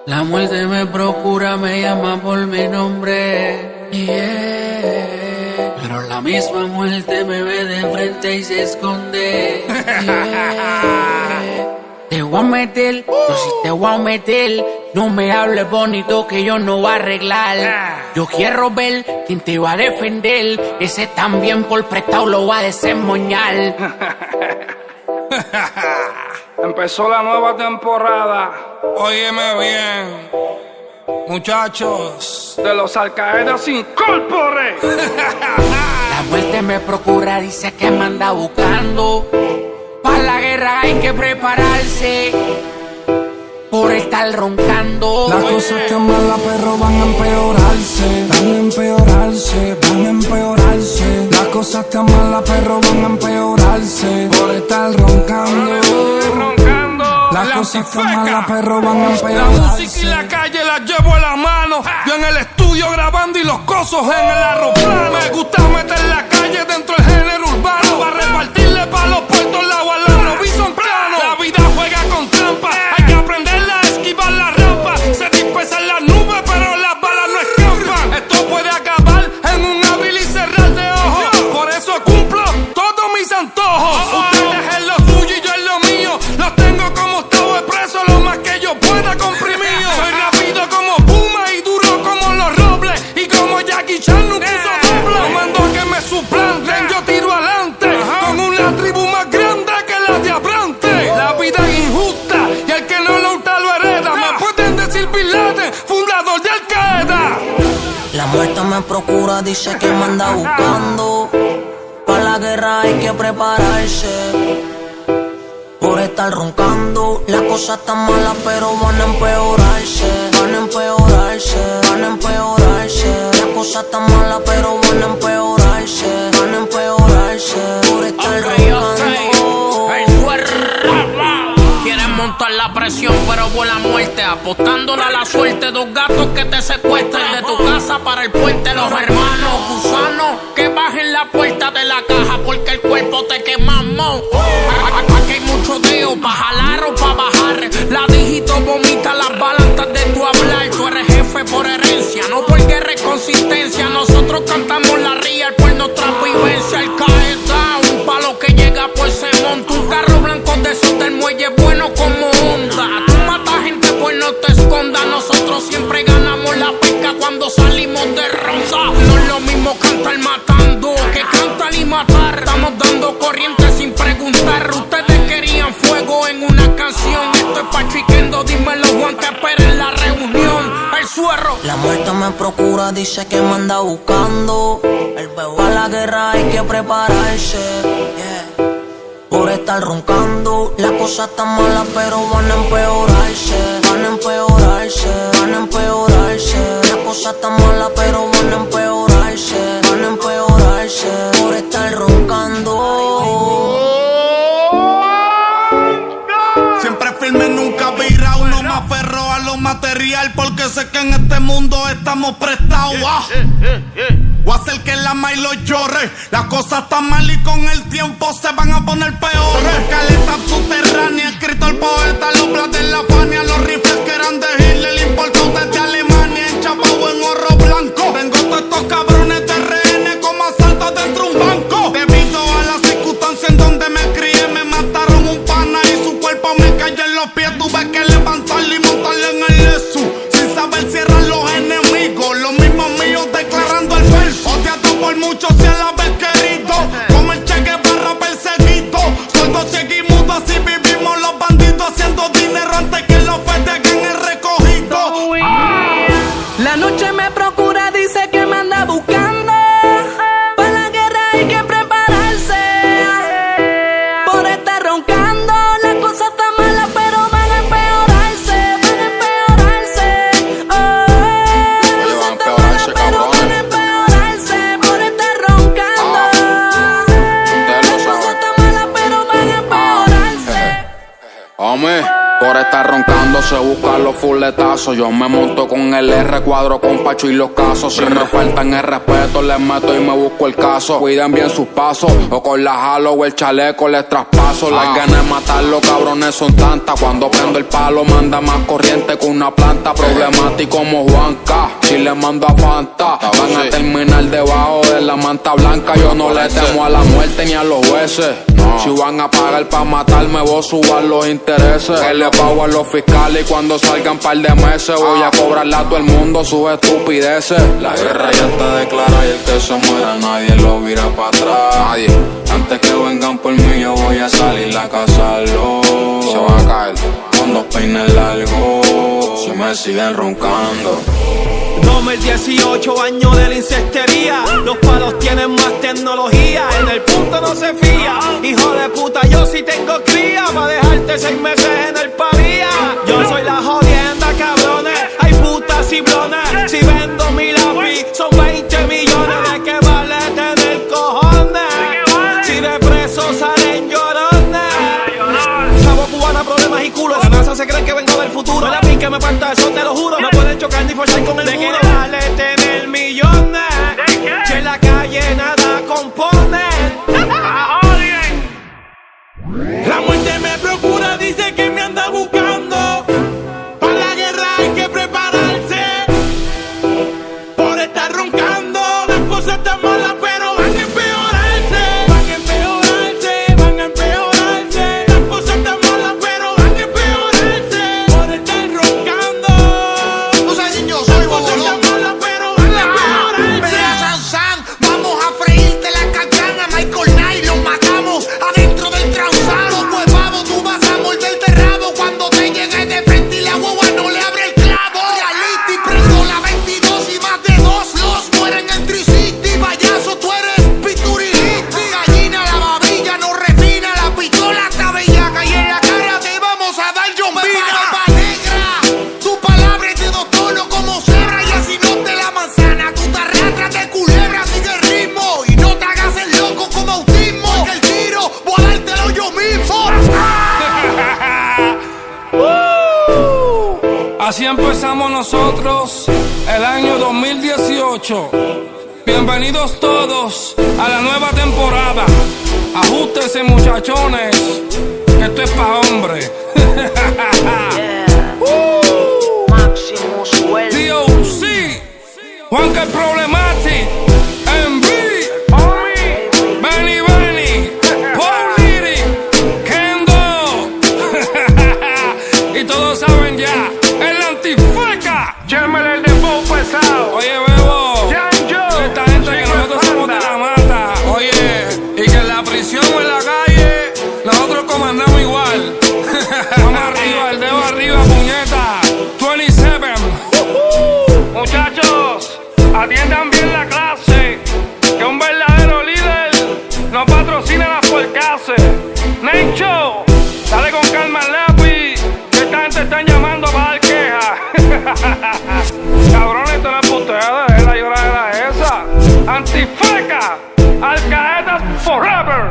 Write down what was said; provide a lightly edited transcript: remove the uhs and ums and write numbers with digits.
La muerte me procura, me llama por mi nombre, yeah. Pero la misma muerte me ve de frente y se esconde, yeah. Te voy a meter, yo sí te voy a meter. No me hables bonito que yo no voy a arreglar. Yo quiero ver quién te va a defender. Ese también por prestado lo va a desemmoñar. Empezó la nueva temporada. Óyeme bien, muchachos. De los Al-Qaeda Incorpore. La muerte me procura, dice que me anda buscando. Para la guerra hay que prepararse, por estar roncando. Las cosas que malas, pero van a empeorarse. Van a empeorarse, van a empeorarse. Las cosas que malas, pero van a empeorarse, por estar roncando. Las cosas que malas, pero van a empeorarse. La música y la calle las llevo en la mano. Yo en el estudio grabando y los cosos en el aeroplano. Me gusta meter la calle dentro del género urbano, para repartirle pa' los puertos lados a los Robinson plano. La vida juega con trampa, hay que aprenderla a esquivar la rampa. Se dispersan las nubes pero las balas no escampan. Esto puede acabar en un abrir y cerrar de ojos. Por eso cumplo todos mis antojos. Ustedes en lo suyo y yo en lo mío. Los tengo como estado preso lo más que yo pueda comprimido. Soy rápido como Puma y duro como los robles. Y como Jackie Chan nunca hizo doble. No mando a que me suplanten, yo tiro adelante. Con una tribu más grande que la de Abrante. La vida es injusta y el que no lo hurta lo hereda. Me pueden decir Bin Laden, fundador de Al-Qaeda. La muerte me procura, dice que me anda buscando. Para la guerra hay que prepararse, por estar roncando. Las cosas están malas pero van a empeorarse. Van a empeorarse, van a empeorarse. Las cosas están malas pero van a empeorarse. Van a empeorarse, por estar roncando. Quieren montar la presión pero por la muerte, apostándola a la suerte. Dos gatos que te secuestran de tu casa para el puente. Los hermanos gusanos que bajen la puerta de la caja porque el cuerpo te quemamos. Aquí hay mucho deo pa' jalar o pa' bajar. La dígito vomita las balas antes de tu hablar. Tú eres jefe por herencia, no por guerra y consistencia. Nosotros cantamos la real por nuestra vivencia. Al-Qaeda, un palo que llega pues se monta. Un carro blanco de esos del muelle bueno como Honda. Tú matas gente pues no te escondas. Nosotros siempre ganamos la pesca cuando salimos de ronda. No es lo mismo cantar matando que cantar y matar. Estamos dando corriente sin preguntar. Ustedes querían fuego en una canción. Esto es pa' chiquendo, dímelo Juan que esperen la reunión. El suerro. La muerte me procura, dice que me anda buscando. Para la guerra hay que prepararse, yeah, por estar roncando. Las cosas están malas pero van a empeorarse. Van a empeorarse, van a empeorarse. Las cosas están malas pero van a empeorarse. Van a empeorarse, por estar roncando. Siempre firme, nunca virado, no me aferro a lo material porque sé que en este mundo estamos prestados. Voy a hacer que la maíz lo llore. Las cosas están mal y con el tiempo se van a poner peores. Escaleta subterránea, escrito el poeta, los platos de la Fania, los rifles que eran de Hitler, importados desde Alemania, enchapado en oro blanco. Tengo todos estos cabrones de RN como asaltos dentro de un banco. Debido a las circunstancias en donde me crié, me mataron un pana y su cuerpo me cayó en los pies. Tuve que levantarle y montarle en el lesu, sin saber si eran los enemigos, los mismos míos declarando el verso. Odiado por muchos y a la vez querido, como el Che Guevara perseguido. Sueldo seguimos así vivimos los bandidos, haciendo dinero antes que los feds hagan el recogido. los fuletazos. Yo me monto con el R, cuadro con Pacho y los casos. Si me faltan el respeto, les meto y me busco el caso. Cuiden bien sus pasos, o con la jalo o el chaleco les traspaso. Las ganas de matarlo, cabrones, son tantas. Cuando prendo el palo, manda más corriente que una planta. Problemático como Juanca, si le mando a Fanta, van a terminar debajo de la manta blanca. Yo no le temo a la muerte ni a los jueces. Si van a pagar pa' matarme, voy a subar los intereses. Que le pago a los fiscales y cuando salgan par de meses voy a cobrarle a todo el mundo sus estupideces. La guerra ya está declarada y el que se muera nadie lo vira para atrás. Nadie. Antes que vengan por mí yo voy a salir a cazarlo. Se van a caer con dos peines largos si me siguen roncando. 2018, año de la incestería. Los palos tienen más tecnología. En el punto no se fía. Hijo de puta, yo sí tengo cría. Pa' dejarte 6 meses en el palía. Yo soy la jodienda, cabrones. Hay putas y blones. Si vendo mi lápiz, son 20 millones. ¿De qué vale tener cojones? Si de preso salen llorones. Chavo cubana, problemas y culo. La NASA se creen que vengo del futuro. La pique me falta eso, te lo juro. No pueden chocar ni forzar con el muro. ¿De qué vale tener millones? Que en la calle nada componen. La muerte me procura, dice que me anda buscando. Para la guerra hay que prepararse. Por estar roncando, las cosas están malas, pero van a empeorarse. Van a empeorarse, van a empeorarse. Las cosas están malas, pero van a empeorarse. Por estar roncando. Tú sabes quién yo soy, Las cosas están malas, pero van a empeorarse. Pelea San, vamos a freírte la calcana. Michael Knight, lo matamos adentro del transado. Pues vamos, tú vas a morderte el rabo cuando te llegue de frente y la guagua no le abre el clavo. Reality, prendo la 22 y más de 2 los mueren en Tricity. Payaso, tú eres piturigisti. Gallina, la babilla no refina. La pistola está bellaca y en la cara te vamos a dar yombina. Barba negra, tu palabra es de 2 tonos como cebra. Y así no te la manzana, tú te arrastras de culebra. Sigue el ritmo y no te hagas el loco como autismo. Que el tiro, voy a dártelo yo mismo. Así empezamos nosotros el año 2018. Bienvenidos todos a la nueva temporada. Ajústense, muchachones, que esto es pa' hombre. Máximo sueldo. D.O.C. Juanca el Problematic, MB, Benny, Paul Liddy, Kendo. Y todos saben ya, el antifeca. Llámale el dembow pesado. Oye, Bebo, Janjo, esta gente que nosotros somos de la mata. Oye, y que en la prisión o en la calle, nosotros comandamos igual. Vamos arriba, el dedo arriba, puñeta. 27. Muchachos, atiendan bien la clase. Que un verdadero líder no patrocina las porcases. Nacho, dale con calma al lápiz. Que esta gente están llamando para dar queja. Cabrones, esto no es para ustedes, es la lloradera esa. Antifeca, Alcaedas forever.